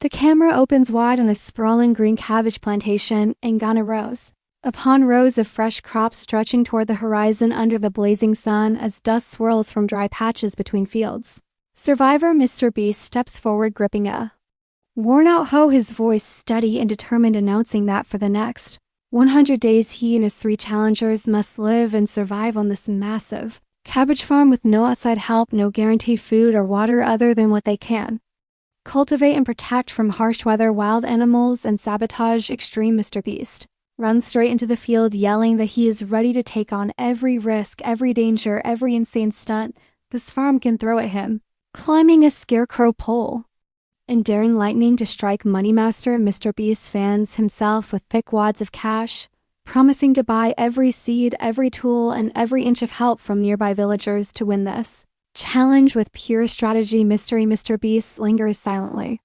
The camera opens wide on a sprawling green cabbage plantation in Ghana rows upon rows of fresh crops stretching toward the horizon under the blazing sun as dust swirls from dry patches between fields. Survivor Mr. Beast steps forward gripping a worn-out hoe, his voice steady and determined, announcing that for the next 100 days he and his 3 challengers must live and survive on this massive cabbage farm with no outside help, no guaranteed food or water other than what they can cultivate and protect from harsh weather, wild animals, and sabotage. Extreme Mr. Beast runs straight into the field, yelling that he is ready to take on every risk, every danger, every insane stunt this farm can throw at him, climbing a scarecrow pole and daring lightning to strike Money Master. Mr. Beast fans himself with thick wads of cash, promising to buy every seed, every tool, and every inch of help from nearby villagers to win this challenge with pure strategy. Mystery Mr. Beast lingers silently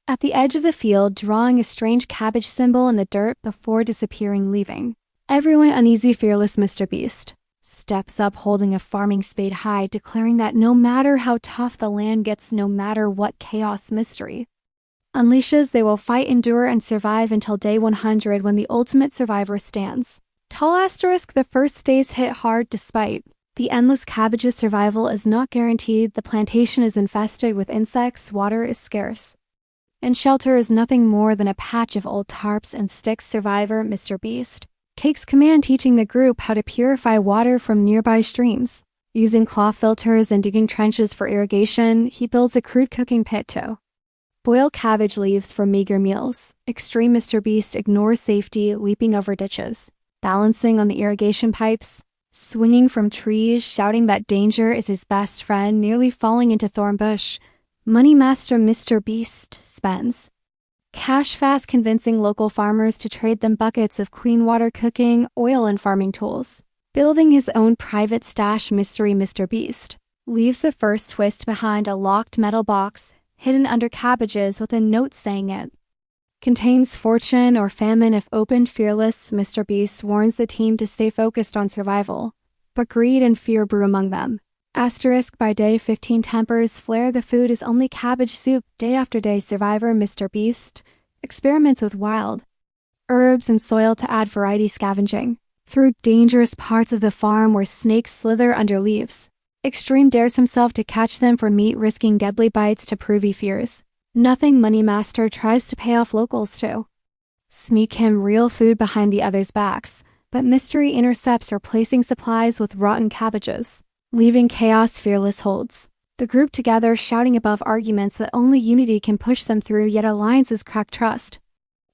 at the edge of the field, drawing a strange cabbage symbol in the dirt before disappearing, leaving everyone uneasy. Fearless Mr. Beast steps up holding a farming spade high, declaring that no matter how tough the land gets, no matter what chaos Mystery unleashes, they will fight, endure, and survive until day 100 when the ultimate survivor stands tall. The first days hit hard. Despite the endless cabbage's survival is not guaranteed. The plantation is infested with insects, water is scarce, and shelter is nothing more than a patch of old tarps and sticks. Survivor Mr. Beast takes command, teaching the group how to purify water from nearby streams. Using claw filters and digging trenches for irrigation, he builds a crude cooking pit to boil cabbage leaves for meager meals. Extreme Mr. Beast ignores safety, leaping over ditches, balancing on the irrigation pipes, swinging from trees, shouting that danger is his best friend, nearly falling into thorn bush. Money Master Mr. Beast spends cash fast, convincing local farmers to trade them buckets of clean water, cooking, oil, and farming tools. Building his own private stash, Mystery Mr. Beast leaves the first twist behind a locked metal box hidden under cabbages with a note saying it contains fortune or famine if opened. Fearless Mr. Beast warns the team to stay focused on survival, but greed and fear brew among them. By day 15 tempers flare. The food is only cabbage soup. Day after day, Survivor Mr. Beast experiments with wild herbs and soil to add variety, scavenging through dangerous parts of the farm where snakes slither under leaves. Extreme dares himself to catch them for meat, risking deadly bites to prove he fears nothing. Money Master tries to pay off locals to sneak him real food behind the others' backs, but Mystery intercepts, replacing supplies with rotten cabbages, leaving chaos. Fearless holds the group together, shouting above arguments that only unity can push them through, yet alliances crack trust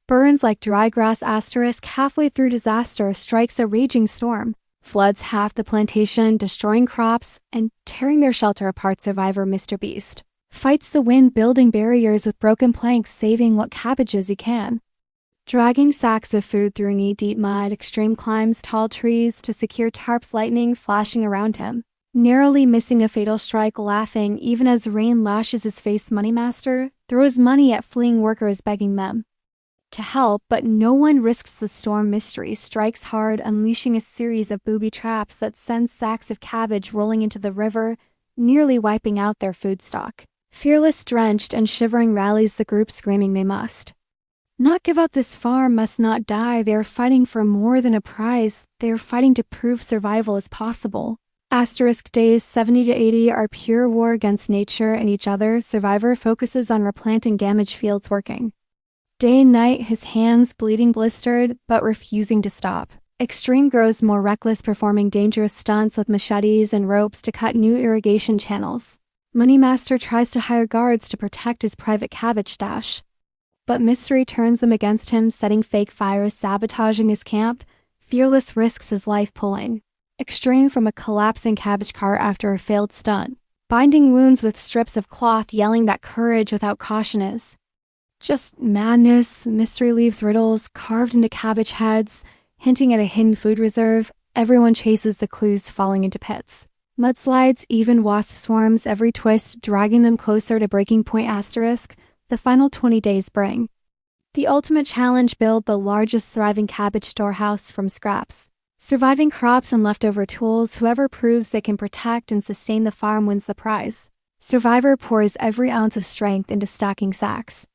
burns like dry grass. Halfway through, disaster strikes. A raging storm floods half the plantation, destroying crops and tearing their shelter apart. Survivor Mr. Beast fights the wind, building barriers with broken planks, saving what cabbages he can, dragging sacks of food through knee-deep mud. Extreme climbs tall trees to secure tarps, lightning flashing around him, narrowly missing a fatal strike, laughing even as rain lashes his face. Money Master throws money at fleeing workers, begging them to help, but no one risks the storm. Mystery strikes hard, unleashing a series of booby traps that sends sacks of cabbage rolling into the river, nearly wiping out their food stock. Fearless, drenched and shivering, rallies the group, screaming they must not give up. This farm must not die. They are fighting for more than a prize. They are fighting to prove survival is possible. Days 70 to 80 are pure war against nature and each other. Survivor focuses on replanting damaged fields, working day and night, his hands bleeding, blistered, but refusing to stop. Extreme grows more reckless, performing dangerous stunts with machetes and ropes to cut new irrigation channels. Money Master tries to hire guards to protect his private cabbage stash, but Mystery turns them against him, setting fake fires, sabotaging his camp. Fearless risks his life pulling Extreme from a collapsing cabbage cart after a failed stunt, binding wounds with strips of cloth, yelling that courage without caution is just madness. Mystery leaves riddles carved into cabbage heads, hinting at a hidden food reserve. Everyone chases the clues, falling into pits, mudslides, even wasp swarms, every twist dragging them closer to breaking point. The final 20 days bring the ultimate challenge: build the largest thriving cabbage storehouse from scraps, surviving crops and leftover tools. Whoever proves they can protect and sustain the farm wins the prize. Survivor pours every ounce of strength into stacking sacks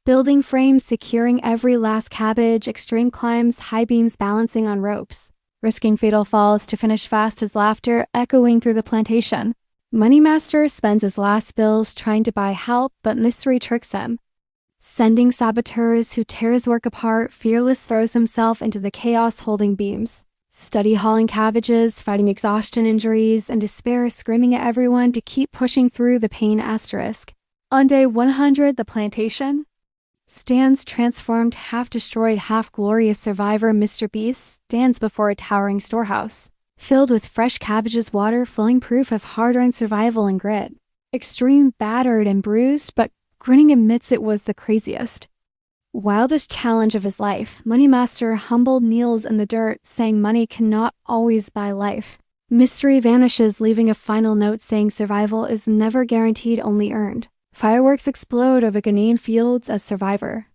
Building frames securing every last cabbage, extreme climbs, high beams balancing on ropes, risking fatal falls to finish fast as laughter echoing through the plantation. Moneymaster spends his last bills trying to buy help, but mystery tricks him. Sending saboteurs who tear his work apart, Fearless throws himself into the chaos holding beams. Study hauling cabbages, fighting exhaustion injuries, and despair screaming at everyone to keep pushing through the pain asterisk. On day 100, the plantation stands transformed, half-destroyed, half-glorious survivor Mr. Beast stands before a towering storehouse, filled with fresh cabbages, water, flowing proof of hard-earned survival and grit. Extreme, battered, and bruised, but grinning admits it was the craziest, wildest challenge of his life. Moneymaster humbled kneels in the dirt, saying money cannot always buy life. Mystery vanishes, leaving a final note saying survival is never guaranteed, only earned. Fireworks explode over Ghanaian fields as survivor.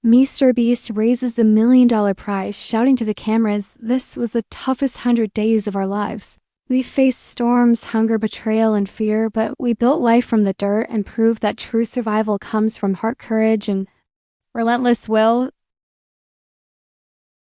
Mr. Beast raises the $1 million prize, shouting to the cameras, "This was the toughest 100 days of our lives. We faced storms, hunger, betrayal, and fear, but we built life from the dirt and proved that true survival comes from heart, courage, and relentless will."